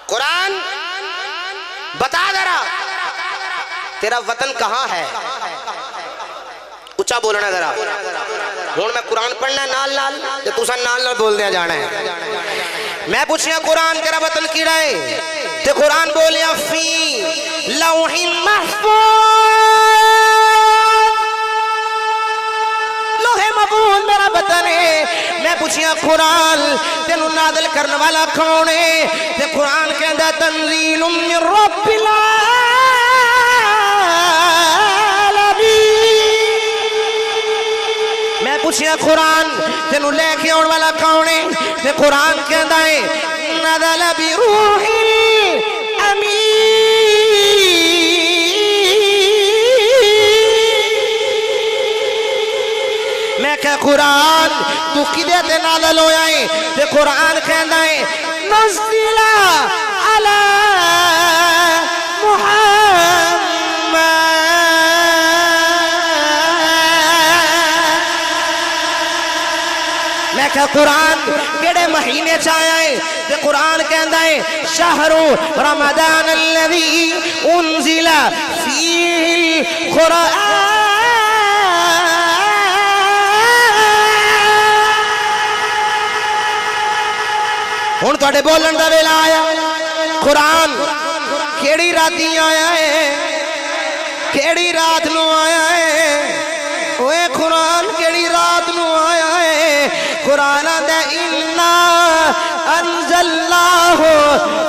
قرآن بتا ذرا تیرا وطن کہاں ہے؟ اچھا بولنا ذرا. ہوں میں قرآن پڑھنا نال نال تے تساں نال نال بول دیا جانا ہے. میں پوچھیا قرآن تیرا وطن کیڑا ہے؟ تے قرآن بولیا فی لوح محفوظ، لوح محفوظ میرا وطن ہے. میں پوچھیا قرآن تینوں نازل کرنے والا کون ہے؟ تے قرآن کہندا تنزیل من رب العالمین. میں پوچھیا قرآن تینوں لے کے آن والا کون ہے؟ تے قرآن کہندا ہے نزل بروح الامین. میں کہ قرآن تو کدے تے نازل ہویا ہے؟ تے قرآن کہندا ہے نزل علی میں کہ قرآن کیڑے مہینے چایا ہے؟ تے قرآن کہندا ہے شہر رمضان الذی انزل فیہ القرآن. ہن تواڈے بولن دا ویلا آیا. قرآن کیڑی راتی آیا ہے؟ کیڑی رات نو آیا ہے؟ اوے قرآن کیڑی رات نو آیا ہے؟ قرآن آندا انا انزلناہ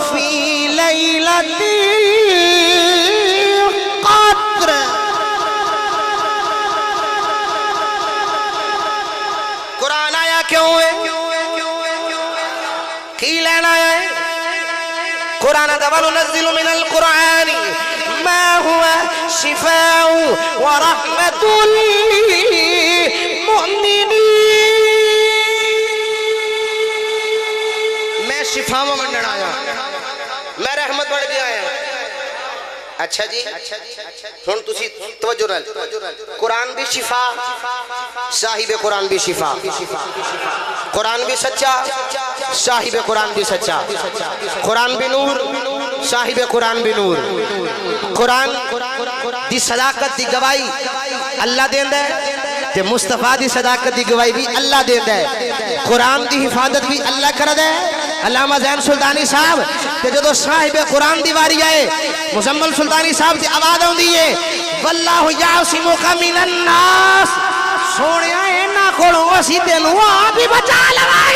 فی لیلۃ القدر. قرآن آیا کیوں ہے؟ کی لینا ہے؟ قرآن وَنُنَزِّلُ مِنَ الْقُرْآنِ مَا هُوَ شِفَاءٌ وَرَحْمَةٌ لِّلْمُؤْمِنِينَ. میں شفا منڈن آیا، میں رحمت بڑھ کے آیا. اچھا جی ہن تسی توجہ نال. قرآن بھی شفا، صاحب قرآن بھی شفا. قرآن بھی سچا، صاحب قرآن بھی سچا. قرآن بھی نور، صاحب قرآن بھی نور. قرآن دی صداقت دی گواہی اللہ دیندا ہے تے مصطفیٰ دی صداقت دی گواہی بھی اللہ دیندا ہے. قرآن دی حفاظت بھی اللہ کردا ہے. علامہ زین سلطانی صاحب تے جدو صاحب قرآن دی واری آئے مزمل سلطانی صاحب دی آواز ہوندی ہے واللہ یعصمک من الناس. سونیا اینا کولوں اسی تینوں آپ ہی بچا لواں.